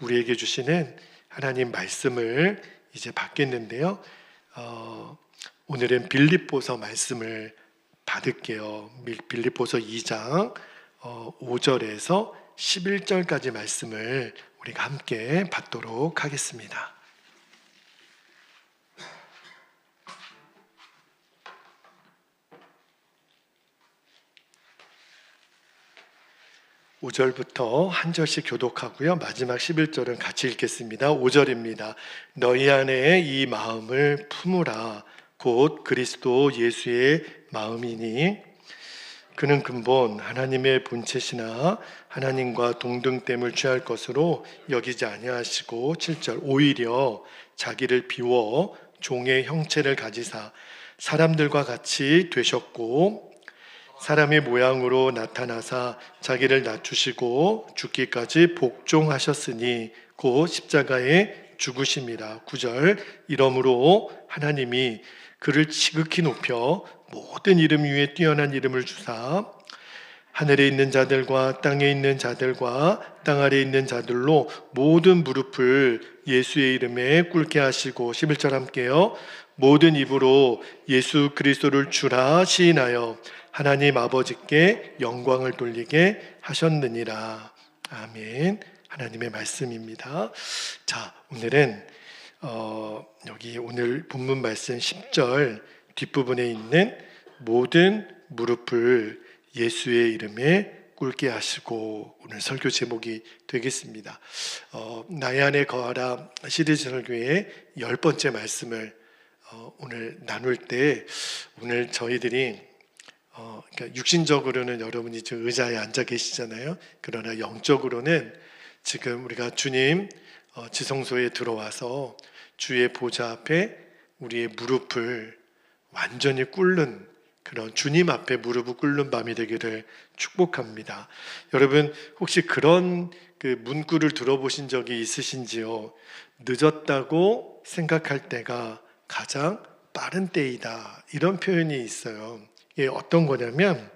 우리에게 주시는 하나님 말씀을 이제 받겠는데요. 오늘은 빌립보서 말씀을 받을게요. 빌립보서 2장 5절에서 11절까지 말씀을 우리가 함께 받도록 하겠습니다. 5절부터 한 절씩 교독하고요. 마지막 11절은 같이 읽겠습니다. 5절입니다. 너희 안에 이 마음을 품으라. 곧 그리스도 예수의 마음이니 그는 근본 하나님의 본체시나 하나님과 동등됨을 취할 것으로 여기지 아니하시고 7절 오히려 자기를 비워 종의 형체를 가지사 사람들과 같이 되셨고 사람의 모양으로 나타나사 자기를 낮추시고 죽기까지 복종하셨으니 곧 십자가에 죽으심이라. 9절 이러므로 하나님이 그를 지극히 높여 모든 이름 위에 뛰어난 이름을 주사 하늘에 있는 자들과 땅에 있는 자들과 땅 아래에 있는 자들로 모든 무릎을 예수의 이름에 꿇게 하시고 11절 함께요. 모든 입으로 예수 그리스도를 주라 시인하여 하나님 아버지께 영광을 돌리게 하셨느니라. 아멘. 하나님의 말씀입니다. 자, 오늘은 여기 오늘 본문 말씀 10절 뒷부분에 있는 모든 무릎을 예수의 이름에 꿇게 하시고 오늘 설교 제목이 되겠습니다. 나의 안에 거하라 시리즈 설교의 10번째 말씀을 오늘 나눌 때 오늘 저희들이 그러니까 육신적으로는 여러분이 지금 의자에 앉아 계시잖아요. 그러나 영적으로는 지금 우리가 주님 지성소에 들어와서 주의 보좌 앞에 우리의 무릎을 완전히 꿇는 그런 주님 앞에 무릎을 꿇는 밤이 되기를 축복합니다. 여러분 혹시 그런 그 문구를 들어보신 적이 있으신지요? 늦었다고 생각할 때가 가장 빠른 때이다. 이런 표현이 있어요. 이게 어떤 거냐면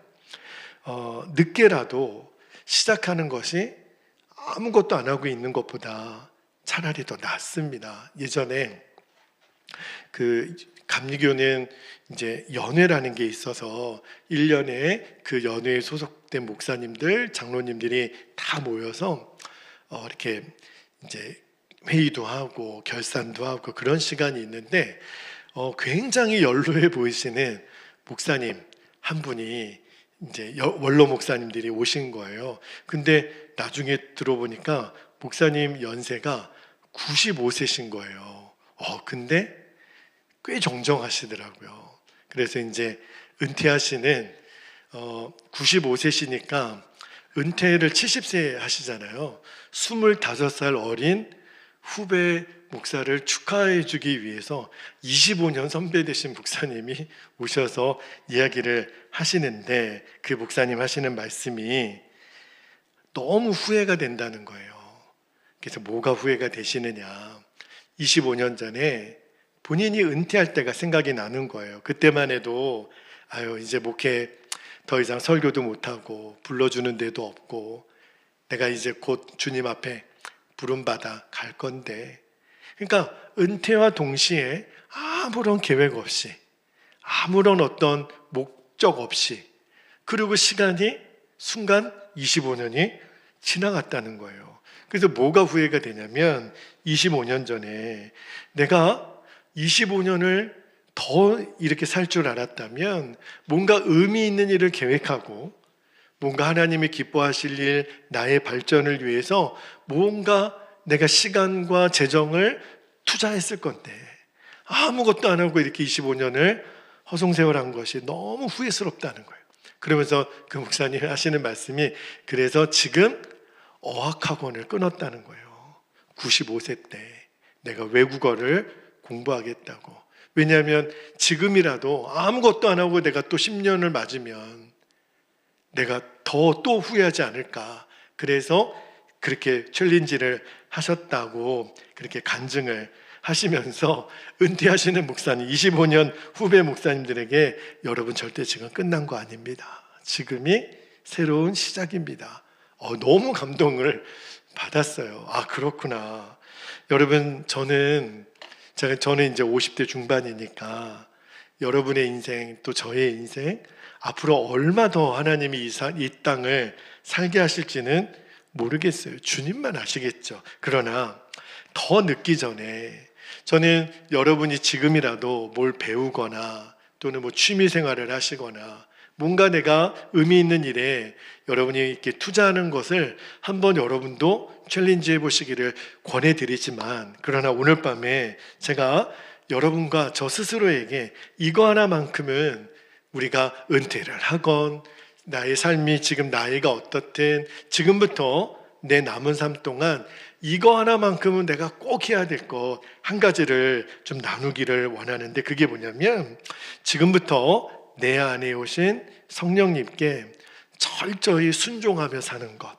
늦게라도 시작하는 것이 아무것도 안 하고 있는 것보다 차라리 더 낫습니다. 예전에 그 감리교는 이제 연회라는 게 있어서 1년에 그 연회에 소속된 목사님들, 장로님들이 다 모여서 이렇게 이제 회의도 하고 결산도 하고 그런 시간이 있는데 굉장히 연로해 보이시는 목사님 한 분이 이제 원로 목사님들이 오신 거예요. 근데 나중에 들어보니까 목사님 연세가 95세신 거예요. 근데 꽤 정정하시더라고요. 그래서 이제 은퇴하시는 95세시니까 은퇴를 70세 하시잖아요. 25살 어린 후배 목사를 축하해 주기 위해서 25년 선배 되신 목사님이 오셔서 이야기를 하시는데 그 목사님 하시는 말씀이 너무 후회가 된다는 거예요. 그래서 뭐가 후회가 되시느냐. 25년 전에 본인이 은퇴할 때가 생각이 나는 거예요. 그때만 해도 이제 목회 더 이상 설교도 못하고 불러주는 데도 없고 내가 이제 곧 주님 앞에 부름받아 갈 건데 그러니까 은퇴와 동시에 아무런 계획 없이 아무런 어떤 목적 없이 그리고 시간이 순간 25년이 지나갔다는 거예요. 그래서 뭐가 후회가 되냐면 25년 전에 내가 25년을 더 이렇게 살 줄 알았다면 뭔가 의미 있는 일을 계획하고 뭔가 하나님이 기뻐하실 일, 나의 발전을 위해서 뭔가 내가 시간과 재정을 투자했을 건데 아무것도 안 하고 이렇게 25년을 허송세월한 것이 너무 후회스럽다는 거예요. 그러면서 그 목사님 하시는 말씀이 그래서 지금 어학학원을 끊었다는 거예요. 95세 때 내가 외국어를 공부하겠다고. 왜냐하면 지금이라도 아무것도 안 하고 내가 또 10년을 맞으면 내가 또 후회하지 않을까. 그래서 그렇게 챌린지를 하셨다고 그렇게 간증을 하시면서 은퇴하시는 목사님, 25년 후배 목사님들에게 여러분 절대 지금 끝난 거 아닙니다. 지금이 새로운 시작입니다. 너무 감동을 받았어요. 아, 그렇구나. 여러분, 저는 이제 50대 중반이니까 여러분의 인생, 또 저의 인생, 앞으로 얼마 더 하나님이 이 땅을 살게 하실지는 모르겠어요. 주님만 아시겠죠. 그러나 더 늦기 전에 저는 여러분이 지금이라도 뭘 배우거나 또는 뭐 취미 생활을 하시거나 뭔가 내가 의미 있는 일에 여러분이 이렇게 투자하는 것을 한번 여러분도 챌린지 해보시기를 권해드리지만, 그러나 오늘 밤에 제가 여러분과 저 스스로에게 이거 하나만큼은 우리가 은퇴를 하건 나의 삶이 지금 나이가 어떻든 지금부터 내 남은 삶 동안 이거 하나만큼은 내가 꼭 해야 될 것 한 가지를 좀 나누기를 원하는데, 그게 뭐냐면 지금부터 내 안에 오신 성령님께 철저히 순종하며 사는 것,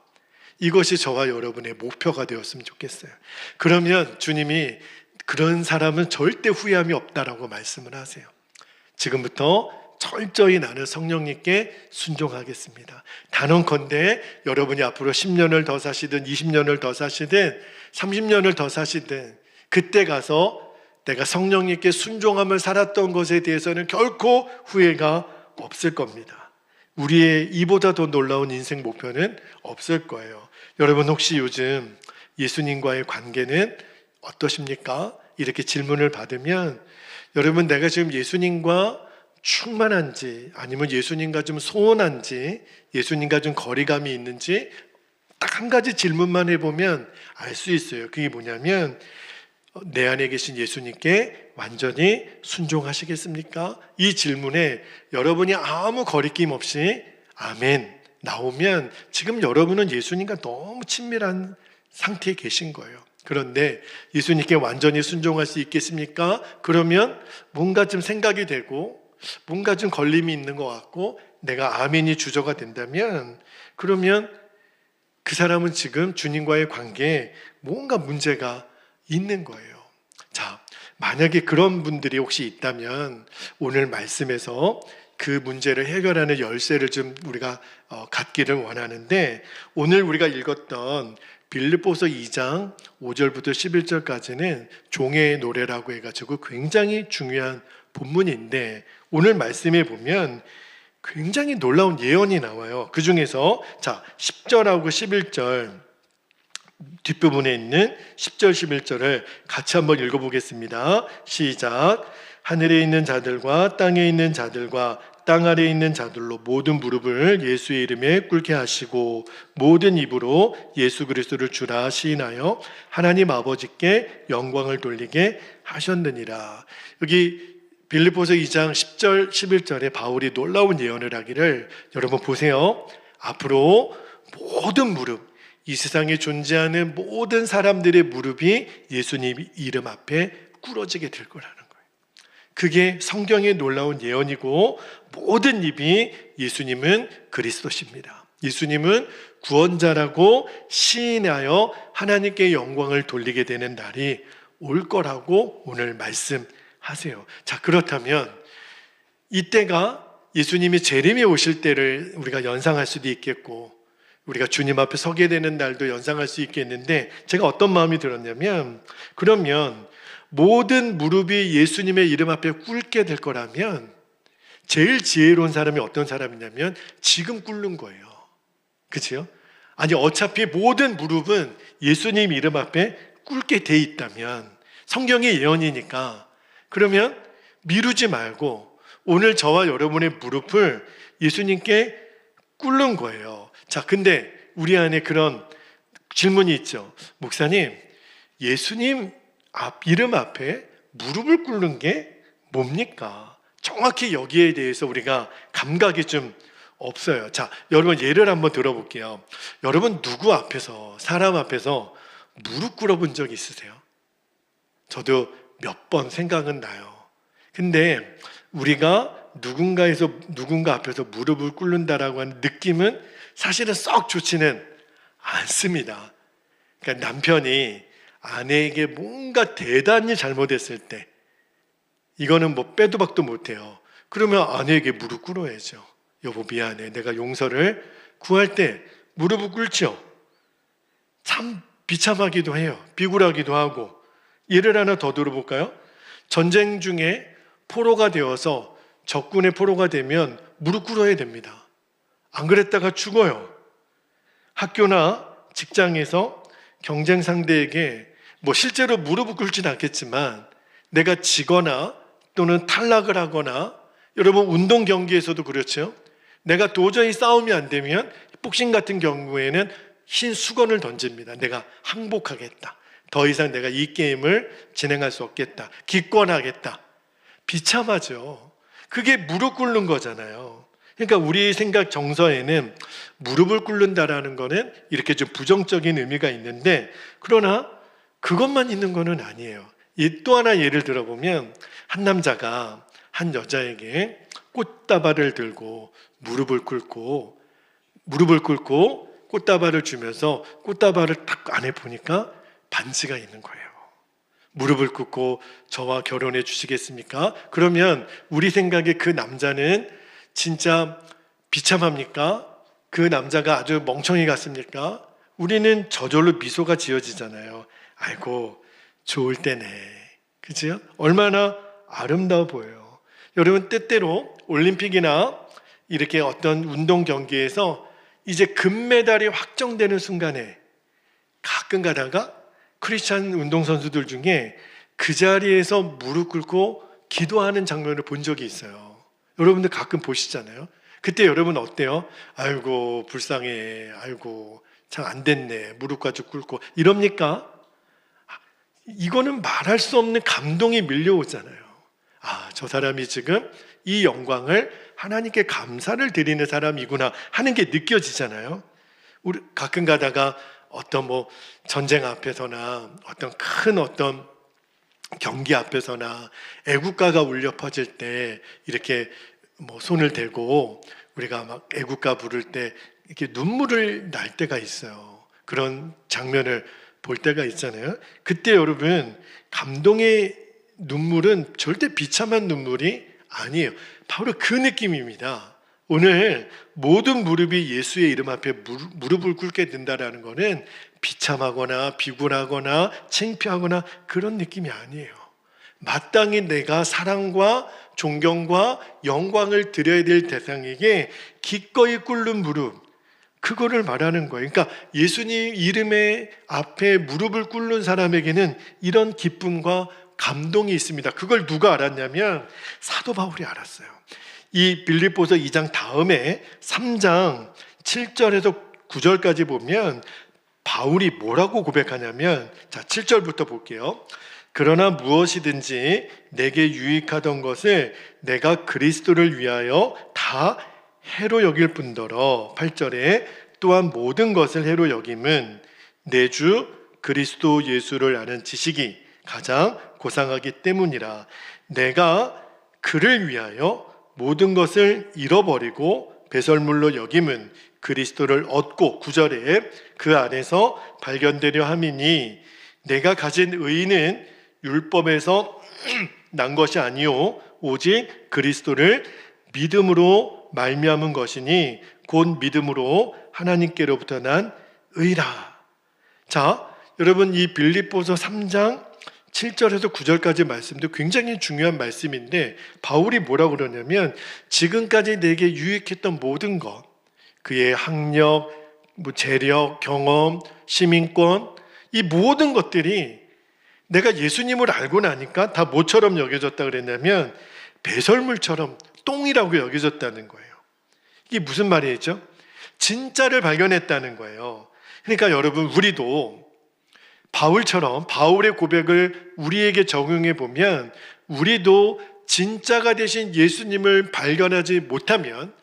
이것이 저와 여러분의 목표가 되었으면 좋겠어요. 그러면 주님이 그런 사람은 절대 후회함이 없다라고 말씀을 하세요. 지금부터 철저히 나는 성령님께 순종하겠습니다. 단언컨대 여러분이 앞으로 10년을 더 사시든 20년을 더 사시든 30년을 더 사시든 그때 가서 내가 성령님께 순종하며 살았던 것에 대해서는 결코 후회가 없을 겁니다. 우리의 이보다 더 놀라운 인생 목표는 없을 거예요. 여러분, 혹시 요즘 예수님과의 관계는 어떠십니까? 이렇게 질문을 받으면 여러분, 내가 지금 예수님과 충만한지 아니면 예수님과 좀 소원한지 예수님과 좀 거리감이 있는지 딱 한 가지 질문만 해보면 알 수 있어요. 그게 뭐냐면 내 안에 계신 예수님께 완전히 순종하시겠습니까? 이 질문에 여러분이 아무 거리낌 없이 아멘 나오면 지금 여러분은 예수님과 너무 친밀한 상태에 계신 거예요. 그런데 예수님께 완전히 순종할 수 있겠습니까? 그러면 뭔가 좀 생각이 되고 뭔가 좀 걸림이 있는 것 같고 내가 아멘이 주저가 된다면 그러면 그 사람은 지금 주님과의 관계에 뭔가 문제가 있는 거예요. 자, 만약에 그런 분들이 혹시 있다면 오늘 말씀에서 그 문제를 해결하는 열쇠를 좀 우리가 갖기를 원하는데, 오늘 우리가 읽었던 빌립보서 2장 5절부터 11절까지는 종의 노래라고 해가지고 굉장히 중요한 본문인데, 오늘 말씀에 보면 굉장히 놀라운 예언이 나와요. 그 중에서 자 10절하고 11절 뒷부분에 있는 10절 11절을 같이 한번 읽어보겠습니다. 시작. 하늘에 있는 자들과 땅에 있는 자들과 땅 아래에 있는 자들로 모든 무릎을 예수의 이름에 꿇게 하시고 모든 입으로 예수 그리스도를 주라 시인하여 하나님 아버지께 영광을 돌리게 하셨느니라. 여기 빌립보서 2장 10절 11절에 바울이 놀라운 예언을 하기를, 여러분 보세요. 앞으로 모든 무릎, 이 세상에 존재하는 모든 사람들의 무릎이 예수님 이름 앞에 꿇어지게 될 거라는 거예요. 그게 성경의 놀라운 예언이고, 모든 입이 예수님은 그리스도십니다, 예수님은 구원자라고 시인하여 하나님께 영광을 돌리게 되는 날이 올 거라고 오늘 말씀하세요. 자, 그렇다면 이때가 예수님이 재림에 오실 때를 우리가 연상할 수도 있겠고 우리가 주님 앞에 서게 되는 날도 연상할 수 있겠는데, 제가 어떤 마음이 들었냐면, 그러면 모든 무릎이 예수님의 이름 앞에 꿇게 될 거라면 제일 지혜로운 사람이 어떤 사람이냐면 지금 꿇는 거예요. 그렇죠? 아니, 어차피 모든 무릎은 예수님 이름 앞에 꿇게 돼 있다면, 성경의 예언이니까, 그러면 미루지 말고 오늘 저와 여러분의 무릎을 예수님께 꿇는 거예요. 자, 근데 우리 안에 그런 질문이 있죠. 목사님, 예수님 이름 앞에 무릎을 꿇는 게 뭡니까? 정확히 여기에 대해서 우리가 감각이 좀 없어요. 자, 여러분 예를 한번 들어볼게요. 여러분 누구 앞에서, 사람 앞에서 무릎 꿇어본 적 있으세요? 저도 몇 번 생각은 나요. 근데 우리가 누군가 앞에서 무릎을 꿇는다라고 하는 느낌은 사실은 썩 좋지는 않습니다. 그러니까 남편이 아내에게 뭔가 대단히 잘못했을 때, 이거는 뭐 빼도 박도 못해요. 그러면 아내에게 무릎 꿇어야죠. 여보 미안해, 내가 용서를 구할 때 무릎을 꿇죠. 참 비참하기도 해요. 비굴하기도 하고. 예를 하나 더 들어볼까요? 전쟁 중에 포로가 되어서 적군의 포로가 되면 무릎 꿇어야 됩니다. 안 그랬다가 죽어요. 학교나 직장에서 경쟁 상대에게 실제로 무릎을 꿇진 않겠지만 내가 지거나 또는 탈락을 하거나, 여러분 운동 경기에서도 그렇죠. 내가 도저히 싸움이 안 되면 복싱 같은 경우에는 흰 수건을 던집니다. 내가 항복하겠다. 더 이상 내가 이 게임을 진행할 수 없겠다. 기권하겠다. 비참하죠. 그게 무릎 꿇는 거잖아요. 그러니까 우리 생각 정서에는 무릎을 꿇는다라는 거는 이렇게 좀 부정적인 의미가 있는데, 그러나 그것만 있는 거는 아니에요. 또 하나 예를 들어보면, 한 남자가 한 여자에게 꽃다발을 들고 무릎을 꿇고 꽃다발을 주면서 꽃다발을 딱 안에 보니까 반지가 있는 거예요. 무릎을 꿇고 저와 결혼해 주시겠습니까? 그러면 우리 생각에 그 남자는 진짜 비참합니까? 그 남자가 아주 멍청이 같습니까? 우리는 저절로 미소가 지어지잖아요. 아이고, 좋을 때네. 그죠? 얼마나 아름다워 보여요. 여러분, 때때로 올림픽이나 이렇게 어떤 운동 경기에서 이제 금메달이 확정되는 순간에 가끔 가다가 크리스찬 운동선수들 중에 그 자리에서 무릎 꿇고 기도하는 장면을 본 적이 있어요. 여러분들 가끔 보시잖아요. 그때 여러분 어때요? 아이고 불쌍해, 아이고 참 안 됐네, 무릎 가지고 꿇고 이럽니까? 이거는 말할 수 없는 감동이 밀려오잖아요. 저 사람이 지금 이 영광을 하나님께 감사를 드리는 사람이구나 하는 게 느껴지잖아요. 우리 가끔 가다가 어떤 전쟁 앞에서나 어떤 경기 앞에서나 애국가가 울려 퍼질 때 이렇게 손을 대고 우리가 막 애국가 부를 때 이렇게 눈물을 날 때가 있어요. 그런 장면을 볼 때가 있잖아요. 그때 여러분, 감동의 눈물은 절대 비참한 눈물이 아니에요. 바로 그 느낌입니다. 오늘 모든 무릎이 예수의 이름 앞에 무릎을 꿇게 된다는 것은 비참하거나 비굴하거나 창피하거나 그런 느낌이 아니에요. 마땅히 내가 사랑과 존경과 영광을 드려야 될 대상에게 기꺼이 꿇는 무릎, 그거를 말하는 거예요. 그러니까 예수님 이름의 앞에 무릎을 꿇는 사람에게는 이런 기쁨과 감동이 있습니다. 그걸 누가 알았냐면 사도 바울이 알았어요. 이 빌립보서 2장 다음에 3장 7절에서 9절까지 보면 바울이 뭐라고 고백하냐면, 자 7절부터 볼게요. 그러나 무엇이든지 내게 유익하던 것을 내가 그리스도를 위하여 다 해로 여길 뿐더러, 8절에 또한 모든 것을 해로 여김은 내 주 그리스도 예수를 아는 지식이 가장 고상하기 때문이라. 내가 그를 위하여 모든 것을 잃어버리고 배설물로 여김은 그리스도를 얻고, 9절에 그 안에서 발견되려 함이니 내가 가진 의는 율법에서 난 것이 아니요 오직 그리스도를 믿음으로 말미암은 것이니 곧 믿음으로 하나님께로부터 난 의라. 자, 여러분, 이 빌립보서 3장 7절에서 9절까지 말씀도 굉장히 중요한 말씀인데, 바울이 뭐라고 그러냐면 지금까지 내게 유익했던 모든 것, 그의 학력, 재력, 경험, 시민권, 이 모든 것들이 내가 예수님을 알고 나니까 다 뭐처럼 여겨졌다 그랬냐면 배설물처럼 똥이라고 여겨졌다는 거예요. 이게 무슨 말이죠? 진짜를 발견했다는 거예요. 그러니까 여러분, 우리도 바울처럼 바울의 고백을 우리에게 적용해 보면, 우리도 진짜가 되신 예수님을 발견하지 못하면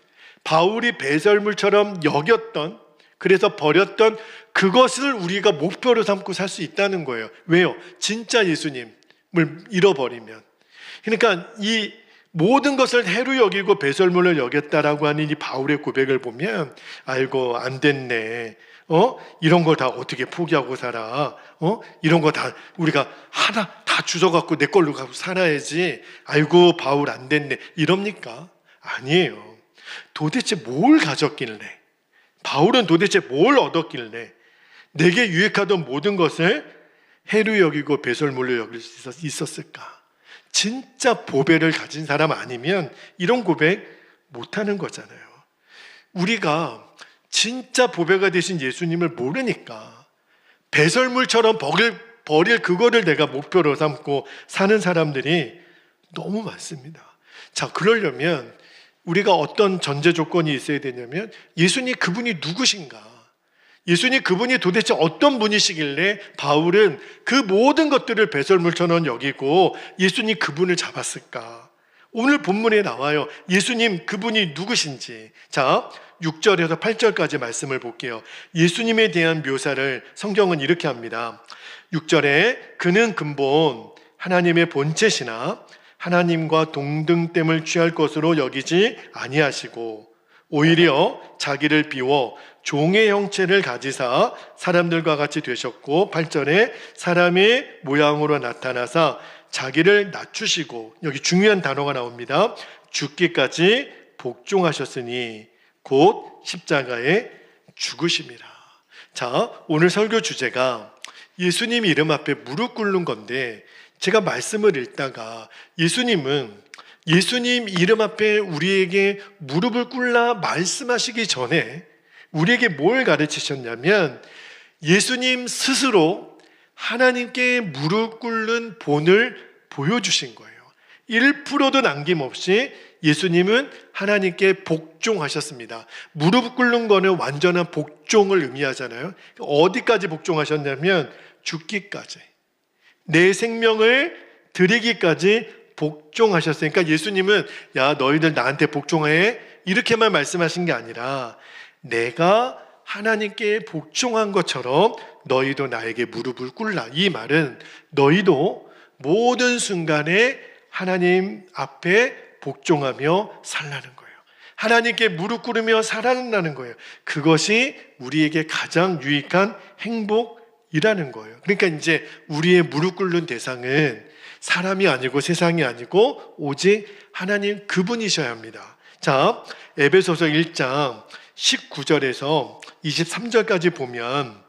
바울이 배설물처럼 여겼던, 그래서 버렸던 그것을 우리가 목표로 삼고 살 수 있다는 거예요. 왜요? 진짜 예수님을 잃어버리면. 그러니까 이 모든 것을 해로 여기고 배설물로 여겼다라고 하는 이 바울의 고백을 보면, 아이고 안 됐네, 이런 걸 다 어떻게 포기하고 살아, 이런 거 다 우리가 하나 다 주워갖고 내 걸로 가고 살아야지, 아이고 바울 안 됐네, 이럽니까? 아니에요. 도대체 뭘 가졌길래, 바울은 도대체 뭘 얻었길래 내게 유익하던 모든 것을 해로 여기고 배설물로 여길 수 있었을까? 진짜 보배를 가진 사람 아니면 이런 고백 못하는 거잖아요. 우리가 진짜 보배가 되신 예수님을 모르니까 배설물처럼 버릴 그거를 내가 목표로 삼고 사는 사람들이 너무 많습니다. 자, 그러려면 우리가 어떤 전제 조건이 있어야 되냐면 예수님 그분이 누구신가? 예수님 그분이 도대체 어떤 분이시길래 바울은 그 모든 것들을 배설물처럼 여기고 예수님 그분을 잡았을까? 오늘 본문에 나와요. 예수님 그분이 누구신지. 자, 6절에서 8절까지 말씀을 볼게요. 예수님에 대한 묘사를 성경은 이렇게 합니다. 6절에 그는 근본 하나님의 본체시나 하나님과 동등됨을 취할 것으로 여기지 아니하시고 오히려 자기를 비워 종의 형체를 가지사 사람들과 같이 되셨고 8절에 사람의 모양으로 나타나사 자기를 낮추시고, 여기 중요한 단어가 나옵니다. 죽기까지 복종하셨으니 곧 십자가에 죽으심이라. 자, 오늘 설교 주제가 예수님 이름 앞에 무릎 꿇는 건데, 제가 말씀을 읽다가 예수님은 예수님 이름 앞에 우리에게 무릎을 꿇라 말씀하시기 전에 우리에게 뭘 가르치셨냐면 예수님 스스로 하나님께 무릎 꿇는 본을 보여주신 거예요. 1%도 남김없이 예수님은 하나님께 복종하셨습니다. 무릎 꿇는 거는 완전한 복종을 의미하잖아요. 어디까지 복종하셨냐면 죽기까지, 내 생명을 드리기까지 복종하셨으니까 예수님은 야 너희들 나한테 복종해 이렇게만 말씀하신 게 아니라 내가 하나님께 복종한 것처럼 너희도 나에게 무릎을 꿇라. 이 말은 너희도 모든 순간에 하나님 앞에 복종하며 살라는 거예요. 하나님께 무릎 꿇으며 살아나는 거예요. 그것이 우리에게 가장 유익한 행복이라는 거예요. 그러니까 이제 우리의 무릎 꿇는 대상은 사람이 아니고 세상이 아니고 오직 하나님 그분이셔야 합니다. 자, 에베소서 1장 19절에서 23절까지 보면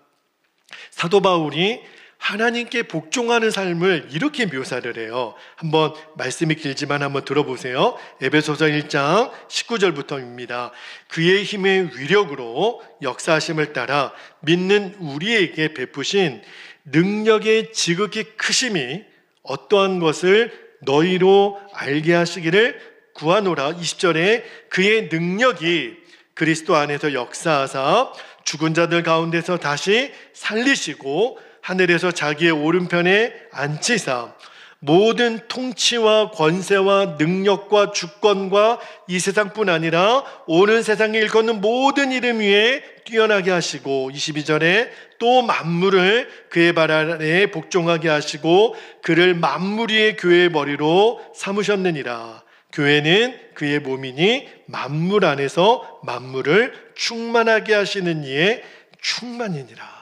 사도 바울이 하나님께 복종하는 삶을 이렇게 묘사를 해요. 한번 말씀이 길지만 한번 들어보세요. 에베소서 1장 19절부터입니다. 그의 힘의 위력으로 역사하심을 따라 믿는 우리에게 베푸신 능력의 지극히 크심이 어떠한 것을 너희로 알게 하시기를 구하노라. 20절에 그의 능력이 그리스도 안에서 역사하사 죽은 자들 가운데서 다시 살리시고 하늘에서 자기의 오른편에 앉히사 모든 통치와 권세와 능력과 주권과 이 세상뿐 아니라 오는 세상에 일컫는 모든 이름 위에 뛰어나게 하시고 22절에 또 만물을 그의 발 아래에 복종하게 하시고 그를 만물 위의 교회의 머리로 삼으셨느니라. 교회는 그의 몸이니 만물 안에서 만물을 충만하게 하시는 이의 충만이니라.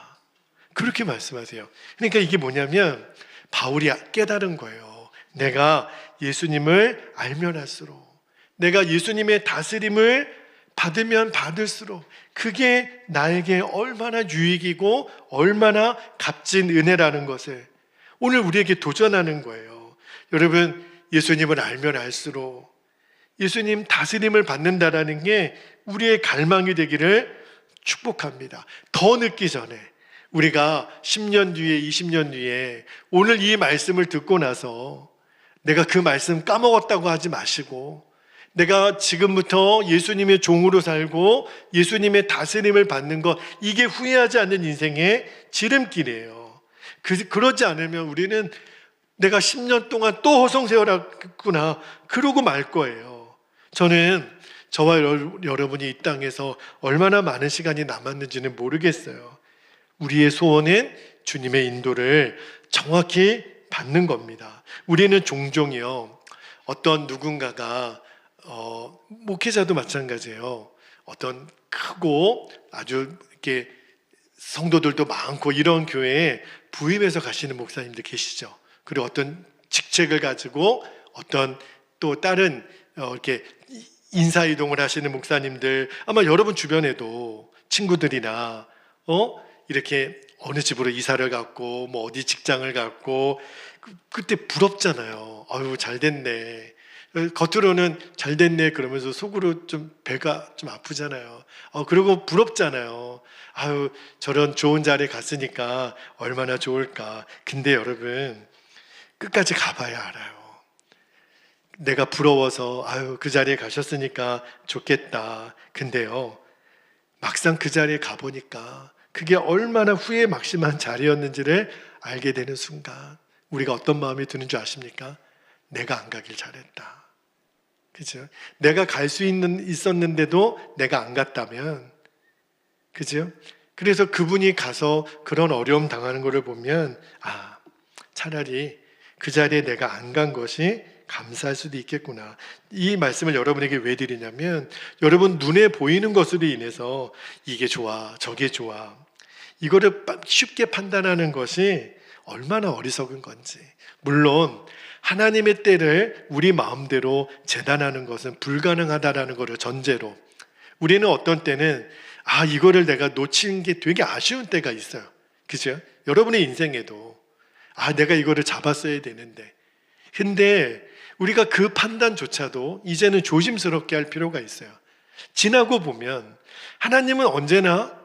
그렇게 말씀하세요. 그러니까 이게 뭐냐면 바울이 깨달은 거예요. 내가 예수님을 알면 할수록, 내가 예수님의 다스림을 받으면 받을수록 그게 나에게 얼마나 유익이고 얼마나 값진 은혜라는 것을 오늘 우리에게 도전하는 거예요. 여러분, 예수님을 알면 알수록 예수님 다스림을 받는다라는 게 우리의 갈망이 되기를 축복합니다. 더 늦기 전에, 우리가 10년 뒤에 20년 뒤에 오늘 이 말씀을 듣고 나서 내가 그 말씀 까먹었다고 하지 마시고 내가 지금부터 예수님의 종으로 살고 예수님의 다스림을 받는 것, 이게 후회하지 않는 인생의 지름길이에요. 그러지 않으면 우리는 내가 10년 동안 또 허송세월했구나 그러고 말 거예요. 저는 저와 여러분이 이 땅에서 얼마나 많은 시간이 남았는지는 모르겠어요. 우리의 소원은 주님의 인도를 정확히 받는 겁니다. 우리는 종종이요, 어떤 누군가가 목회자도 마찬가지예요. 어떤 크고 아주 이렇게 성도들도 많고 이런 교회에 부임해서 가시는 목사님들 계시죠. 그리고 어떤 직책을 가지고 어떤 또 다른 이렇게 인사이동을 하시는 목사님들, 아마 여러분 주변에도 친구들이나 이렇게 어느 집으로 이사를 갔고 뭐 어디 직장을 갔고 그때 부럽잖아요. 아유 잘 됐네. 겉으로는 잘 됐네 그러면서 속으로 좀 배가 좀 아프잖아요. 그리고 부럽잖아요. 아유 저런 좋은 자리에 갔으니까 얼마나 좋을까. 근데 여러분 끝까지 가봐야 알아요. 내가 부러워서 아유 그 자리에 가셨으니까 좋겠다. 근데요 막상 그 자리에 가보니까 그게 얼마나 후회 막심한 자리였는지를 알게 되는 순간 우리가 어떤 마음이 드는 줄 아십니까? 내가 안 가길 잘했다. 그죠? 내가 갈 수 있었는데도 내가 안 갔다면, 그죠? 그래서 그분이 가서 그런 어려움 당하는 것을 보면, 차라리 그 자리에 내가 안 간 것이 감사할 수도 있겠구나. 이 말씀을 여러분에게 왜 드리냐면, 여러분 눈에 보이는 것으로 인해서 이게 좋아, 저게 좋아. 이거를 쉽게 판단하는 것이 얼마나 어리석은 건지. 물론, 하나님의 때를 우리 마음대로 재단하는 것은 불가능하다라는 것을 전제로 우리는 어떤 때는 이거를 내가 놓친 게 되게 아쉬운 때가 있어요. 그죠? 여러분의 인생에도 내가 이거를 잡았어야 되는데 근데 우리가 그 판단조차도 이제는 조심스럽게 할 필요가 있어요. 지나고 보면 하나님은 언제나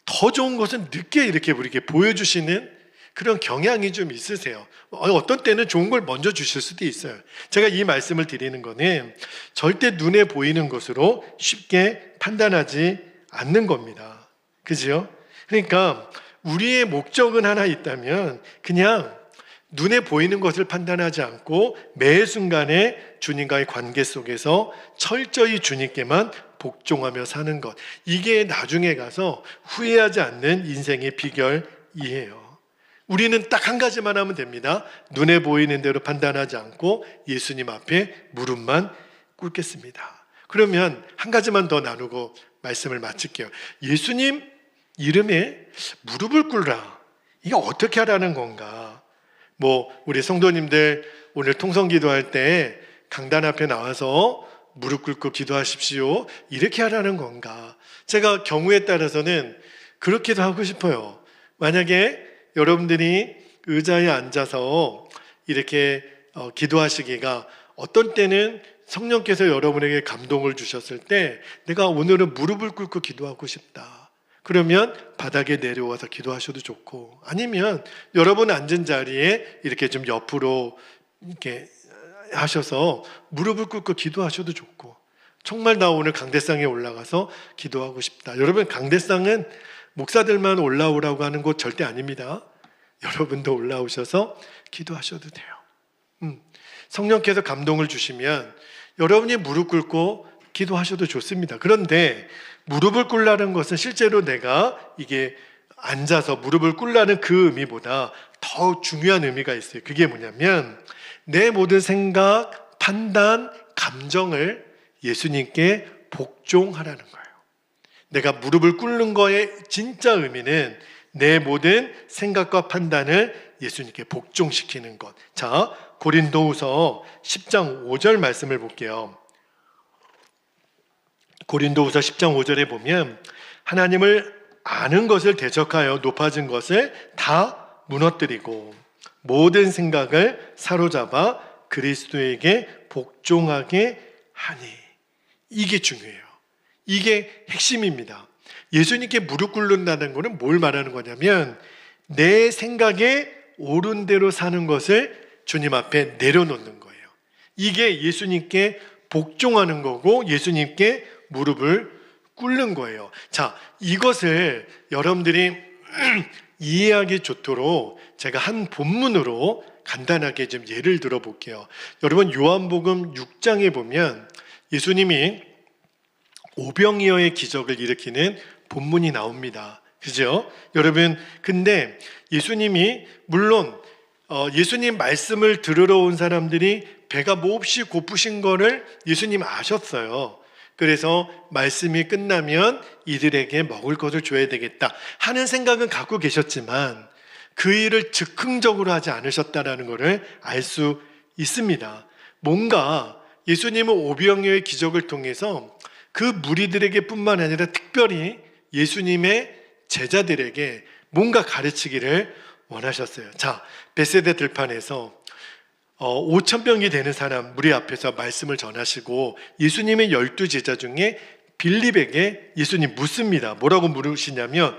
더 좋은 것은 늦게 이렇게 우리에게 보여주시는 그런 경향이 좀 있으세요. 어떤 때는 좋은 걸 먼저 주실 수도 있어요. 제가 이 말씀을 드리는 거는 절대 눈에 보이는 것으로 쉽게 판단하지 않는 겁니다. 그죠? 그러니까 우리의 목적은 하나 있다면 그냥 눈에 보이는 것을 판단하지 않고 매 순간에 주님과의 관계 속에서 철저히 주님께만 복종하며 사는 것. 이게 나중에 가서 후회하지 않는 인생의 비결이에요. 우리는 딱 한 가지만 하면 됩니다. 눈에 보이는 대로 판단하지 않고 예수님 앞에 무릎만 꿇겠습니다. 그러면 한 가지만 더 나누고 말씀을 마칠게요. 예수님 이름에 무릎을 꿇라. 이게 어떻게 하라는 건가? 우리 성도님들 오늘 통성 기도할 때 강단 앞에 나와서 무릎 꿇고 기도하십시오. 이렇게 하라는 건가? 제가 경우에 따라서는 그렇게도 하고 싶어요. 만약에 여러분들이 의자에 앉아서 이렇게 기도하시기가 어떤 때는 성령께서 여러분에게 감동을 주셨을 때 내가 오늘은 무릎을 꿇고 기도하고 싶다. 그러면 바닥에 내려와서 기도하셔도 좋고 아니면 여러분 앉은 자리에 이렇게 좀 옆으로 이렇게 하셔서 무릎을 꿇고 기도하셔도 좋고 정말 나 오늘 강대상에 올라가서 기도하고 싶다. 여러분 강대상은 목사들만 올라오라고 하는 곳 절대 아닙니다. 여러분도 올라오셔서 기도하셔도 돼요. 성령께서 감동을 주시면 여러분이 무릎 꿇고 기도하셔도 좋습니다. 그런데 무릎을 꿇라는 것은 실제로 내가 이게 앉아서 무릎을 꿇라는 그 의미보다 더 중요한 의미가 있어요. 그게 뭐냐면 내 모든 생각, 판단, 감정을 예수님께 복종하라는 거예요. 내가 무릎을 꿇는 거의 진짜 의미는 내 모든 생각과 판단을 예수님께 복종시키는 것. 자, 고린도후서 10장 5절 말씀을 볼게요. 고린도후서 10장 5절에 보면 하나님을 아는 것을 대적하여 높아진 것을 다 무너뜨리고 모든 생각을 사로잡아 그리스도에게 복종하게 하니. 이게 중요해요. 이게 핵심입니다. 예수님께 무릎 꿇는다는 것은 뭘 말하는 거냐면 내 생각에 옳은 대로 사는 것을 주님 앞에 내려놓는 거예요. 이게 예수님께 복종하는 거고 예수님께 무릎을 꿇는 거예요. 자, 이것을 여러분들이 이해하기 좋도록 제가 한 본문으로 간단하게 좀 예를 들어 볼게요. 여러분 요한복음 6장에 보면 예수님이 오병이어의 기적을 일으키는 본문이 나옵니다. 그죠? 여러분, 근데 예수님이 물론 예수님 말씀을 들으러 온 사람들이 배가 몹시 고프신 거를 예수님 아셨어요. 그래서 말씀이 끝나면 이들에게 먹을 것을 줘야 되겠다 하는 생각은 갖고 계셨지만 그 일을 즉흥적으로 하지 않으셨다는 것을 알 수 있습니다. 뭔가 예수님은 오병이어의 기적을 통해서 그 무리들에게 뿐만 아니라 특별히 예수님의 제자들에게 뭔가 가르치기를 원하셨어요. 자, 벳세다 들판에서 5천 명이 되는 사람 무리 앞에서 말씀을 전하시고 예수님의 12제자 중에 빌립에게 예수님 묻습니다. 뭐라고 물으시냐면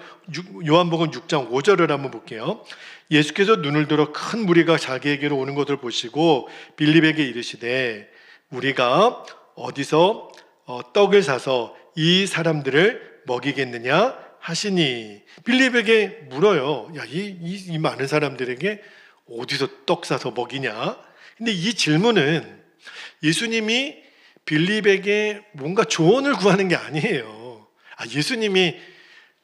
요한복음 6장 5절을 한번 볼게요. 예수께서 눈을 들어 큰 무리가 자기에게로 오는 것을 보시고 빌립에게 이르시되 우리가 어디서 떡을 사서 이 사람들을 먹이겠느냐 하시니, 빌립에게 물어요. 야, 이 많은 사람들에게 어디서 떡 사서 먹이냐? 근데 이 질문은 예수님이 빌립에게 뭔가 조언을 구하는 게 아니에요. 예수님이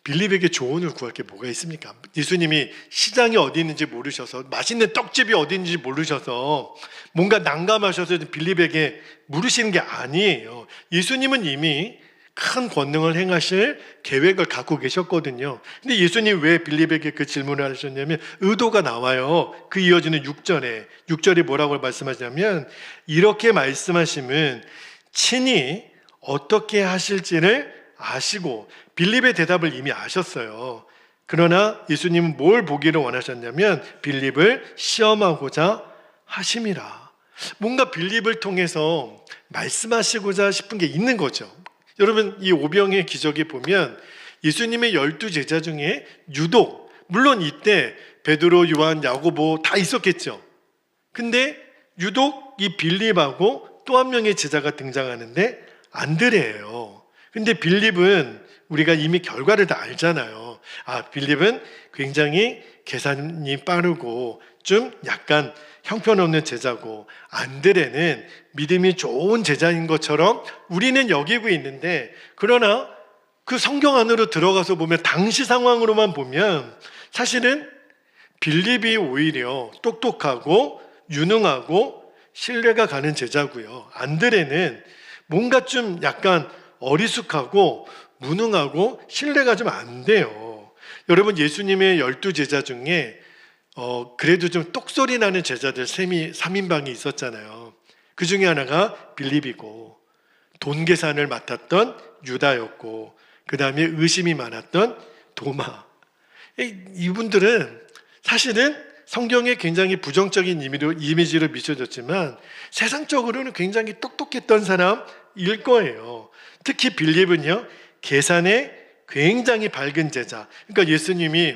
빌립에게 조언을 구할 게 뭐가 있습니까? 예수님이 시장이 어디 있는지 모르셔서, 맛있는 떡집이 어디 있는지 모르셔서 뭔가 난감하셔서 빌립에게 물으시는 게 아니에요. 예수님은 이미 큰 권능을 행하실 계획을 갖고 계셨거든요. 근데 예수님 왜 빌립에게 그 질문을 하셨냐면 의도가 나와요. 그 이어지는 6절에 뭐라고 말씀하시냐면 이렇게 말씀하시면 친히 어떻게 하실지를 아시고, 빌립의 대답을 이미 아셨어요. 그러나 예수님은 뭘 보기를 원하셨냐면 빌립을 시험하고자 하심이라. 뭔가 빌립을 통해서 말씀하시고자 싶은 게 있는 거죠. 여러분, 이 오병의 기적에 보면 예수님의 12제자 중에 유독, 물론 이때 베드로, 요한, 야고보 다 있었겠죠. 근데 유독 이 빌립하고 또 한 명의 제자가 등장하는데 안드레예요. 근데 빌립은 우리가 이미 결과를 다 알잖아요. 빌립은 굉장히 계산이 빠르고 좀 약간 형편없는 제자고, 안드레는 믿음이 좋은 제자인 것처럼 우리는 여기고 있는데, 그러나 그 성경 안으로 들어가서 보면 당시 상황으로만 보면 사실은 빌립이 오히려 똑똑하고 유능하고 신뢰가 가는 제자고요. 안드레는 뭔가 좀 약간 어리숙하고 무능하고 신뢰가 좀 안 돼요. 여러분, 예수님의 12제자 중에 그래도 좀 똑소리 나는 제자들 3인방이 있었잖아요. 그 중에 하나가 빌립이고, 돈 계산을 맡았던 유다였고, 그 다음에 의심이 많았던 도마. 이분들은 사실은 성경에 굉장히 부정적인 이미지를 미쳐졌지만 세상적으로는 굉장히 똑똑했던 사람일 거예요. 특히 빌립은요, 계산에 굉장히 밝은 제자. 그러니까 예수님이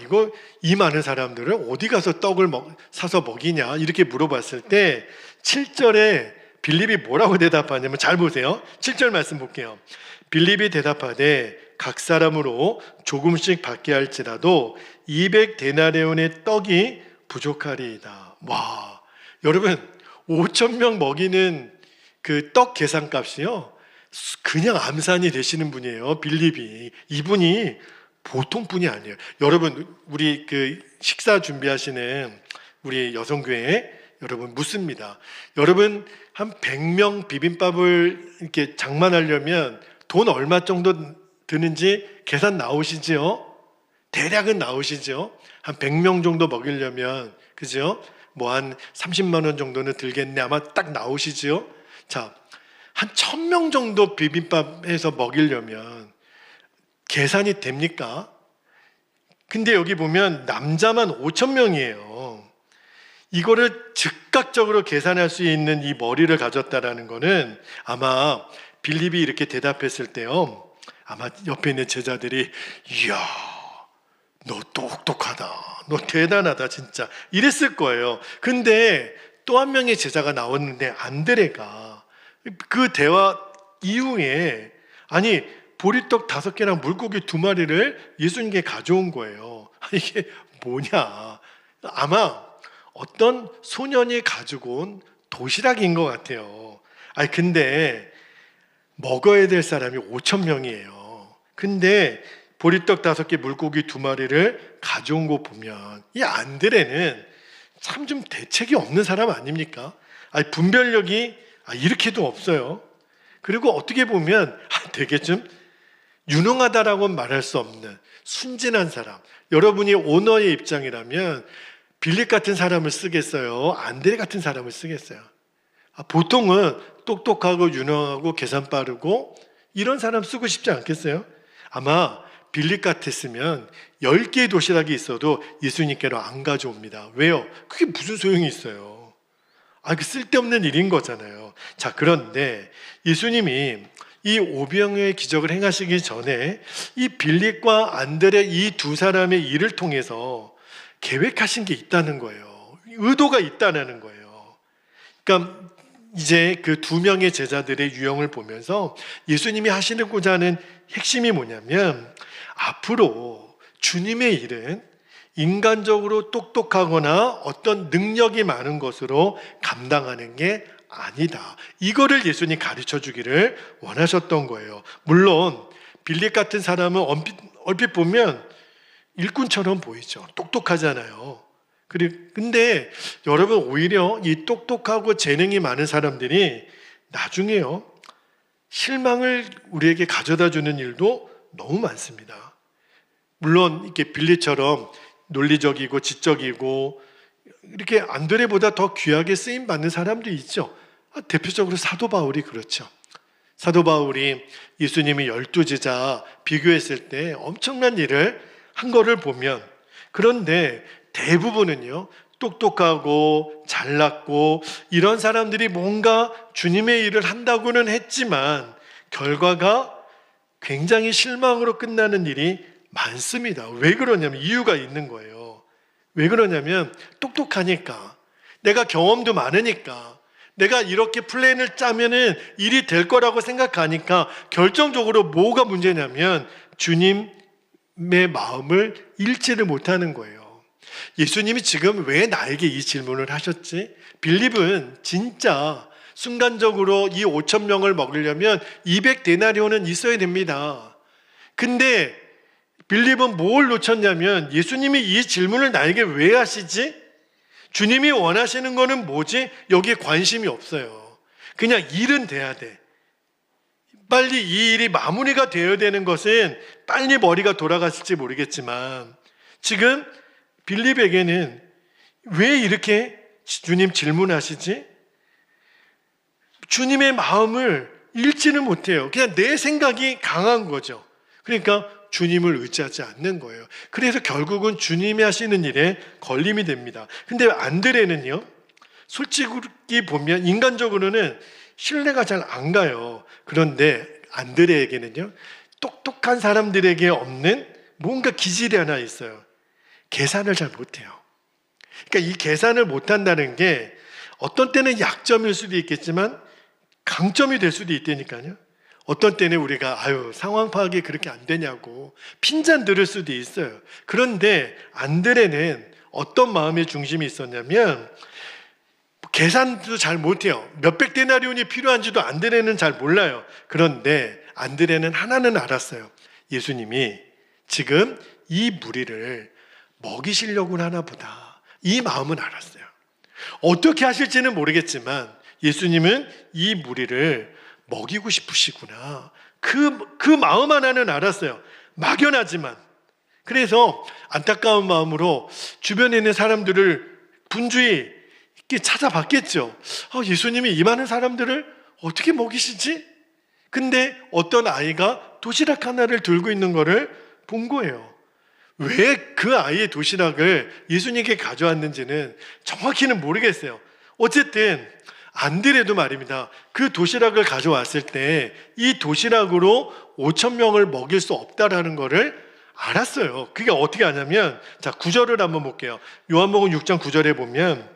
이거 이 많은 사람들을 어디 가서 떡을 사서 먹이냐 이렇게 물어봤을 때 7절에 빌립이 뭐라고 대답하냐면, 잘 보세요. 7절 말씀 볼게요. 빌립이 대답하되 각 사람으로 조금씩 받게 할지라도 200데나리온의 떡이 부족하리이다. 와, 여러분, 5,000명 먹이는 그 떡 계산값이요, 그냥 암산이 되시는 분이에요. 빌립이. 이분이 보통 분이 아니에요. 여러분, 우리 그 식사 준비하시는 우리 여성교회 여러분 묻습니다. 여러분, 한 100명 비빔밥을 이렇게 장만하려면 돈 얼마 정도 드는지 계산 나오시죠? 대략은 나오시죠? 한 100명 정도 먹이려면, 그죠? 뭐 한 30만 원 정도는 들겠네. 아마 딱 나오시죠? 자, 한 1000명 정도 비빔밥 해서 먹이려면 계산이 됩니까? 근데 여기 보면 남자만 5,000명이에요. 이거를 즉각적으로 계산할 수 있는 이 머리를 가졌다라는 거는 아마 빌립이 이렇게 대답했을 때요, 아마 옆에 있는 제자들이 이야, 너 똑똑하다, 너 대단하다 진짜, 이랬을 거예요. 근데 또 한 명의 제자가 나왔는데 안드레가 그 대화 이후에 보리떡 5개랑 물고기 2마리를 예수님께 가져온 거예요. 이게 뭐냐, 아마 어떤 소년이 가지고 온 도시락인 것 같아요. 근데 먹어야 될 사람이 5,000명이에요. 근데 보리떡 5개, 물고기 2마리를 가져온 거 보면 이 안드레는 참 좀 대책이 없는 사람 아닙니까? 분별력이 이렇게도 없어요. 그리고 어떻게 보면 되게 좀 유능하다라고 말할 수 없는 순진한 사람. 여러분이 오너의 입장이라면 빌립 같은 사람을 쓰겠어요? 안드레 같은 사람을 쓰겠어요? 보통은 똑똑하고 유능하고 계산 빠르고 이런 사람 쓰고 싶지 않겠어요? 아마 빌립 같았으면 10개의 도시락이 있어도 예수님께로 안 가져옵니다. 왜요? 그게 무슨 소용이 있어요? 그 쓸데없는 일인 거잖아요. 자, 그런데 예수님이 이 오병이어의 기적을 행하시기 전에 이 빌립과 안드레 이 두 사람의 일을 통해서 계획하신 게 있다는 거예요. 의도가 있다는 거예요. 그러니까 이제 그 두 명의 제자들의 유형을 보면서 예수님이 하시고자 하는 핵심이 뭐냐면, 앞으로 주님의 일은 인간적으로 똑똑하거나 어떤 능력이 많은 것으로 감당하는 게 아니다. 이거를 예수님 가르쳐 주기를 원하셨던 거예요. 물론 빌립 같은 사람은 얼핏 보면 일꾼처럼 보이죠. 똑똑하잖아요. 근데 여러분, 오히려 이 똑똑하고 재능이 많은 사람들이 나중에요, 실망을 우리에게 가져다 주는 일도 너무 많습니다. 물론 이렇게 빌립처럼 논리적이고 지적이고 이렇게 안드레보다 더 귀하게 쓰임 받는 사람도 있죠. 대표적으로 사도 바울이 그렇죠. 사도 바울이 예수님이 12제자 비교했을 때 엄청난 일을 한 거를 보면, 그런데 대부분은요, 똑똑하고 잘났고 이런 사람들이 뭔가 주님의 일을 한다고는 했지만 결과가 굉장히 실망으로 끝나는 일이 많습니다. 왜 그러냐면 이유가 있는 거예요. 왜 그러냐면 똑똑하니까, 내가 경험도 많으니까, 내가 이렇게 플랜을 짜면은 일이 될 거라고 생각하니까 결정적으로 뭐가 문제냐면 주님의 마음을 읽지를 못하는 거예요. 예수님이 지금 왜 나에게 이 질문을 하셨지? 빌립은 진짜 순간적으로 이 5천 명을 먹으려면 200데나리온은 있어야 됩니다. 근데 빌립은 뭘 놓쳤냐면, 예수님이 이 질문을 나에게 왜 하시지? 주님이 원하시는 거는 뭐지? 여기에 관심이 없어요. 그냥 일은 돼야 돼. 빨리 이 일이 마무리가 되어야 되는 것은 빨리 머리가 돌아갔을지 모르겠지만, 지금 빌립에게는 왜 이렇게 주님 질문하시지? 주님의 마음을 읽지는 못해요. 그냥 내 생각이 강한 거죠. 그러니까 주님을 의지하지 않는 거예요. 그래서 결국은 주님이 하시는 일에 걸림이 됩니다. 근데 안드레는요, 솔직히 보면 인간적으로는 신뢰가 잘 안 가요. 그런데 안드레에게는요, 똑똑한 사람들에게 없는 뭔가 기질이 하나 있어요. 계산을 잘 못해요. 그러니까 이 계산을 못한다는 게 어떤 때는 약점일 수도 있겠지만 강점이 될 수도 있다니까요. 어떤 때는 우리가 상황 파악이 그렇게 안 되냐고 핀잔 들을 수도 있어요. 그런데 안드레는 어떤 마음의 중심이 있었냐면, 계산도 잘 못해요. 몇백 데나리온이 필요한지도 안드레는 잘 몰라요. 그런데 안드레는 하나는 알았어요. 예수님이 지금 이 무리를 먹이시려고 하나 보다. 이 마음은 알았어요. 어떻게 하실지는 모르겠지만 예수님은 이 무리를 먹이고 싶으시구나. 그 마음 하나는 알았어요. 막연하지만. 그래서 안타까운 마음으로 주변에 있는 사람들을 분주히 이렇게 찾아봤겠죠. 예수님이 이 많은 사람들을 어떻게 먹이시지? 근데 어떤 아이가 도시락 하나를 들고 있는 거를 본 거예요. 왜 그 아이의 도시락을 예수님께 가져왔는지는 정확히는 모르겠어요. 어쨌든 안드레도 말입니다. 그 도시락을 가져왔을 때 이 도시락으로 5천 명을 먹일 수 없다라는 거를 알았어요. 그게 어떻게 아냐면, 자, 9절을 한번 볼게요. 요한복음 6장 9절에 보면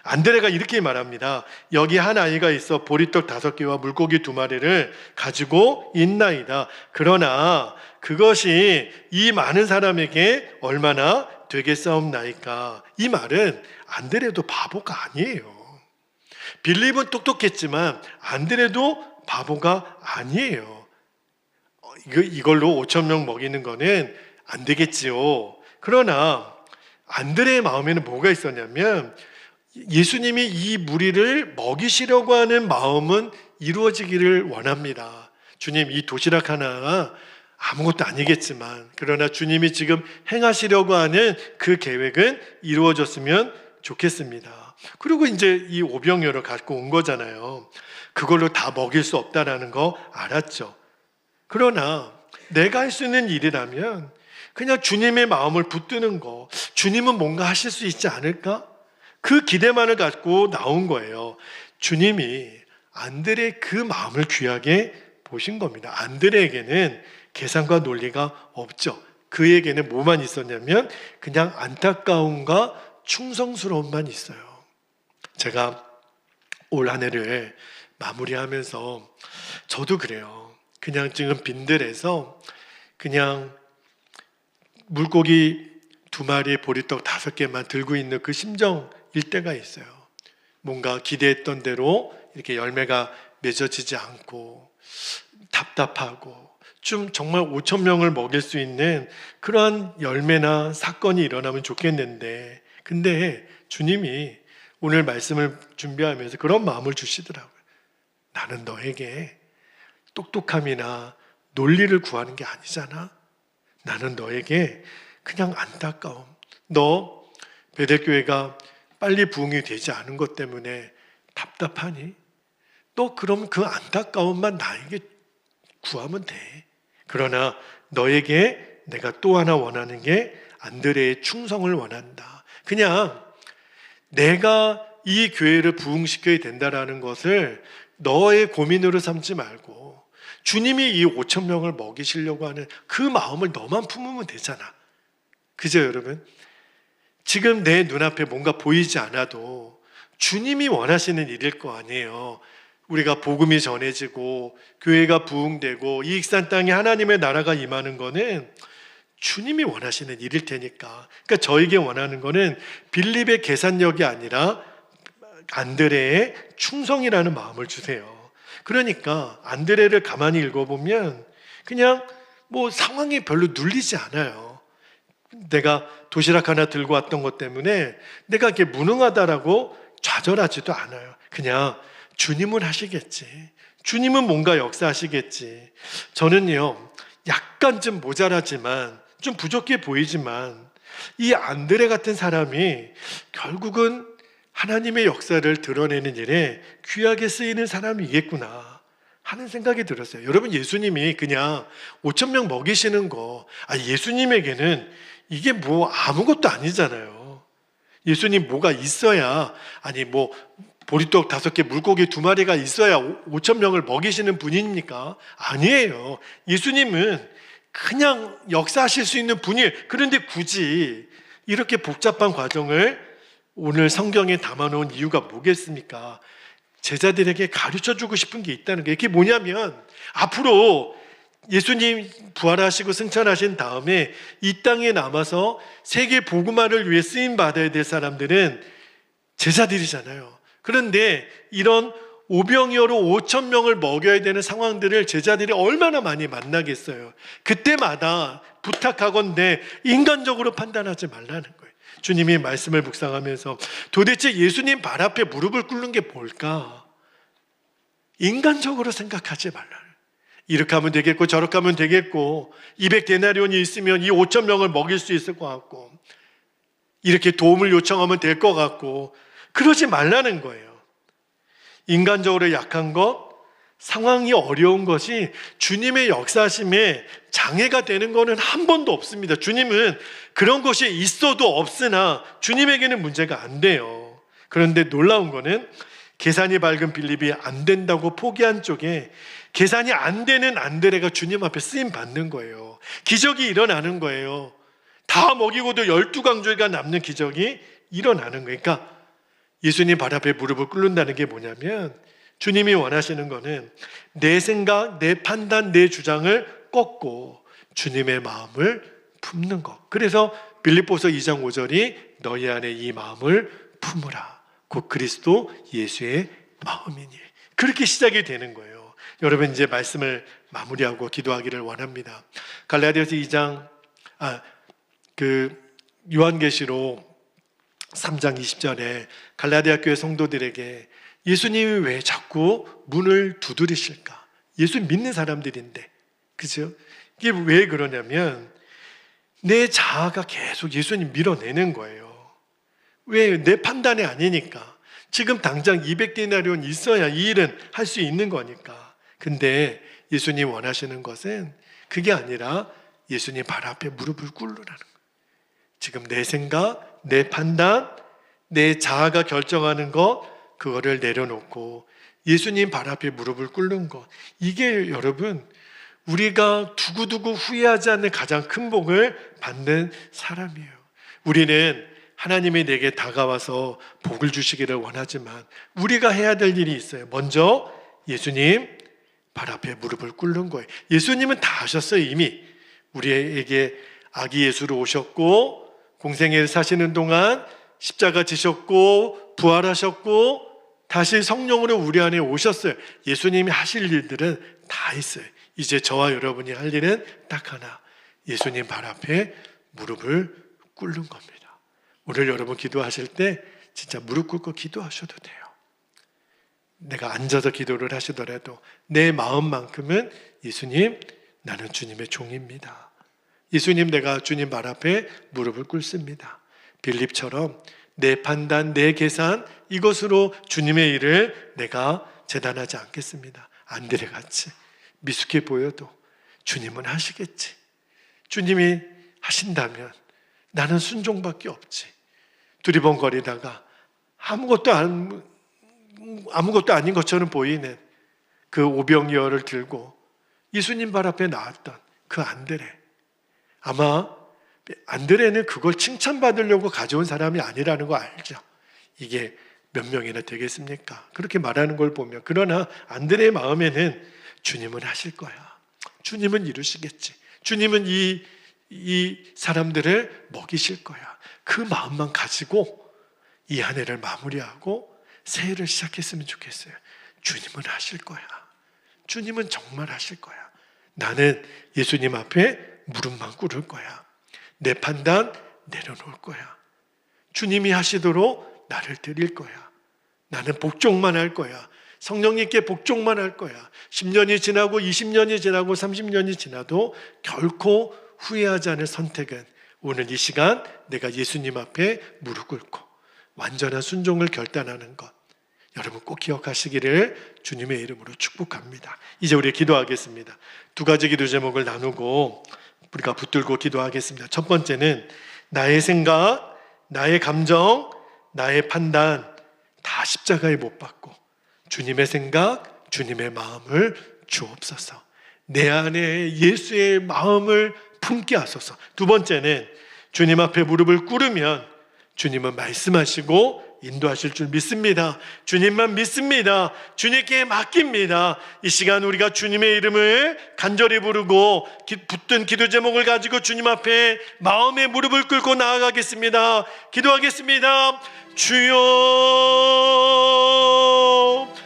안드레가 이렇게 말합니다. 여기 한 아이가 있어 보리떡 5개와 물고기 2마리를 가지고 있나이다. 그러나 그것이 이 많은 사람에게 얼마나 되겠사옵나이까. 이 말은 안드레도 바보가 아니에요. 빌립은 똑똑했지만 안드레도 바보가 아니에요. 이걸로 5천 명 먹이는 거는 안 되겠지요. 그러나 안드레의 마음에는 뭐가 있었냐면, 예수님이 이 무리를 먹이시려고 하는 마음은 이루어지기를 원합니다. 주님, 이 도시락 하나가 아무것도 아니겠지만, 그러나 주님이 지금 행하시려고 하는 그 계획은 이루어졌으면 좋겠습니다. 그리고 이제 이 오병이어를 갖고 온 거잖아요. 그걸로 다 먹일 수 없다라는 거 알았죠. 그러나 내가 할 수 있는 일이라면 그냥 주님의 마음을 붙드는 거, 주님은 뭔가 하실 수 있지 않을까? 그 기대만을 갖고 나온 거예요. 주님이 안드레의 그 마음을 귀하게 보신 겁니다. 안드레에게는 계산과 논리가 없죠. 그에게는 뭐만 있었냐면 그냥 안타까움과 충성스러움만 있어요. 제가 올 한 해를 마무리하면서 저도 그래요. 그냥 지금 빈들에서 그냥 물고기 2마리, 보리떡 5개만 들고 있는 그 심정일 때가 있어요. 뭔가 기대했던 대로 이렇게 열매가 맺어지지 않고 답답하고 좀 정말 5천 명을 먹일 수 있는 그러한 열매나 사건이 일어나면 좋겠는데, 근데 주님이 오늘 말씀을 준비하면서 그런 마음을 주시더라고요. 나는 너에게 똑똑함이나 논리를 구하는 게 아니잖아. 나는 너에게 그냥 안타까움. 너 베델교회가 빨리 부흥이 되지 않은 것 때문에 답답하니? 너 그럼 그 안타까움만 나에게 구하면 돼. 그러나 너에게 내가 또 하나 원하는 게 안드레의 충성을 원한다. 그냥 내가 이 교회를 부흥시켜야 된다라는 것을 너의 고민으로 삼지 말고 주님이 이 5천 명을 먹이시려고 하는 그 마음을 너만 품으면 되잖아. 그죠, 여러분? 지금 내 눈앞에 뭔가 보이지 않아도 주님이 원하시는 일일 거 아니에요. 우리가 복음이 전해지고 교회가 부흥되고 이 익산 땅에 하나님의 나라가 임하는 거는 주님이 원하시는 일일 테니까. 그러니까 저에게 원하는 거는 빌립의 계산력이 아니라 안드레의 충성이라는 마음을 주세요. 그러니까 안드레를 가만히 읽어보면 그냥 뭐 상황이 별로 눌리지 않아요. 내가 도시락 하나 들고 왔던 것 때문에 내가 이렇게 무능하다라고 좌절하지도 않아요. 그냥 주님은 하시겠지. 주님은 뭔가 역사하시겠지. 저는요, 약간 좀 모자라지만, 좀 부족해 보이지만, 이 안드레 같은 사람이 결국은 하나님의 역사를 드러내는 일에 귀하게 쓰이는 사람이겠구나 하는 생각이 들었어요. 여러분, 예수님이 그냥 5천 명 먹이시는 거, 예수님에게는 이게 뭐 아무것도 아니잖아요. 예수님 뭐가 있어야, 보리떡 5개, 물고기 2마리가 있어야 5천 명을 먹이시는 분입니까? 아니에요. 예수님은 그냥 역사하실 수 있는 분이에요. 그런데 굳이 이렇게 복잡한 과정을 오늘 성경에 담아놓은 이유가 뭐겠습니까? 제자들에게 가르쳐주고 싶은 게 있다는 거예요. 이게 뭐냐면 앞으로 예수님 부활하시고 승천하신 다음에 이 땅에 남아서 세계 복음화를 위해 쓰임받아야 될 사람들은 제자들이잖아요. 그런데 이런 오병이어로 5천 명을 먹여야 되는 상황들을 제자들이 얼마나 많이 만나겠어요. 그때마다 부탁하건대 인간적으로 판단하지 말라는 거예요. 주님이 말씀을 묵상하면서 도대체 예수님 발 앞에 무릎을 꿇는 게 뭘까? 인간적으로 생각하지 말라는. 이렇게 하면 되겠고 저렇게 하면 되겠고 200데나리온이 있으면 이 5천 명을 먹일 수 있을 것 같고 이렇게 도움을 요청하면 될 것 같고 그러지 말라는 거예요. 인간적으로 약한 것, 상황이 어려운 것이 주님의 역사심에 장애가 되는 것은 한 번도 없습니다. 주님은 그런 것이 있어도 없으나 주님에게는 문제가 안 돼요. 그런데 놀라운 거는 계산이 밝은 빌립이 안 된다고 포기한 쪽에 계산이 안 되는 안드레가 주님 앞에 쓰임 받는 거예요. 기적이 일어나는 거예요. 다 먹이고도 12강조가 남는 기적이 일어나는 거예요. 그러니까 예수님 발 앞에 무릎을 꿇는다는 게 뭐냐면 주님이 원하시는 거는 내 생각, 내 판단, 내 주장을 꺾고 주님의 마음을 품는 것. 그래서 빌립보서 2장 5절이 너희 안에 이 마음을 품으라. 곧 그리스도 예수의 마음이니. 그렇게 시작이 되는 거예요. 여러분 이제 말씀을 마무리하고 기도하기를 원합니다. 갈라디아서 2장 요한계시록 3장 20절에 갈라디아 교회 성도들에게 예수님이 왜 자꾸 문을 두드리실까? 예수 믿는 사람들인데, 그죠? 이게 왜 그러냐면 내 자아가 계속 예수님 밀어내는 거예요. 왜? 내 판단이 아니니까. 지금 당장 200데나리온 있어야 이 일은 할 수 있는 거니까. 근데 예수님 원하시는 것은 그게 아니라 예수님 발 앞에 무릎을 꿇으라는 거예요. 지금 내 생각, 내 판단, 내 자아가 결정하는 것, 그거를 내려놓고 예수님 발 앞에 무릎을 꿇는 것, 이게 여러분 우리가 두고두고 후회하지 않는 가장 큰 복을 받는 사람이에요. 우리는 하나님이 내게 다가와서 복을 주시기를 원하지만 우리가 해야 될 일이 있어요. 먼저 예수님 발 앞에 무릎을 꿇는 거예요. 예수님은 다 하셨어요. 이미 우리에게 아기 예수로 오셨고, 공생애를 사시는 동안 십자가 지셨고 부활하셨고 다시 성령으로 우리 안에 오셨어요. 예수님이 하실 일들은 다 있어요. 이제 저와 여러분이 할 일은 딱 하나, 예수님 발 앞에 무릎을 꿇는 겁니다. 오늘 여러분 기도하실 때 진짜 무릎 꿇고 기도하셔도 돼요. 내가 앉아서 기도를 하시더라도 내 마음만큼은 예수님, 나는 주님의 종입니다. 예수님, 내가 주님 발 앞에 무릎을 꿇습니다. 빌립처럼 내 판단, 내 계산, 이것으로 주님의 일을 내가 재단하지 않겠습니다. 안드레같이 미숙해 보여도 주님은 하시겠지. 주님이 하신다면 나는 순종밖에 없지. 두리번거리다가 아무것도 아닌 것처럼 보이는 그 오병이어를 들고 예수님 발 앞에 나왔던 그 안드레, 아마 안드레는 그걸 칭찬받으려고 가져온 사람이 아니라는 거 알죠? 이게 몇 명이나 되겠습니까? 그렇게 말하는 걸 보면. 그러나 안드레의 마음에는 주님은 하실 거야. 주님은 이루시겠지. 주님은 이 사람들을 먹이실 거야. 그 마음만 가지고 이 한 해를 마무리하고 새해를 시작했으면 좋겠어요. 주님은 하실 거야. 주님은 정말 하실 거야. 나는 예수님 앞에 무릎만 꿇을 거야. 내 판단 내려놓을 거야. 주님이 하시도록 나를 드릴 거야. 나는 복종만 할 거야. 성령님께 복종만 할 거야. 10년이 지나고 20년이 지나고 30년이 지나도 결코 후회하지 않을 선택은 오늘 이 시간 내가 예수님 앞에 무릎 꿇고 완전한 순종을 결단하는 것, 여러분 꼭 기억하시기를 주님의 이름으로 축복합니다. 이제 우리 기도하겠습니다. 두 가지 기도 제목을 나누고 우리가 붙들고 기도하겠습니다. 첫 번째는 나의 생각, 나의 감정, 나의 판단 다 십자가에 못 박고 주님의 생각, 주님의 마음을 주옵소서. 내 안에 예수의 마음을 품게 하소서. 두 번째는 주님 앞에 무릎을 꿇으면 주님은 말씀하시고 인도하실 줄 믿습니다. 주님만 믿습니다. 주님께 맡깁니다. 이 시간 우리가 주님의 이름을 간절히 부르고 붙든 기도 제목을 가지고 주님 앞에 마음의 무릎을 꿇고 나아가겠습니다. 기도하겠습니다. 주여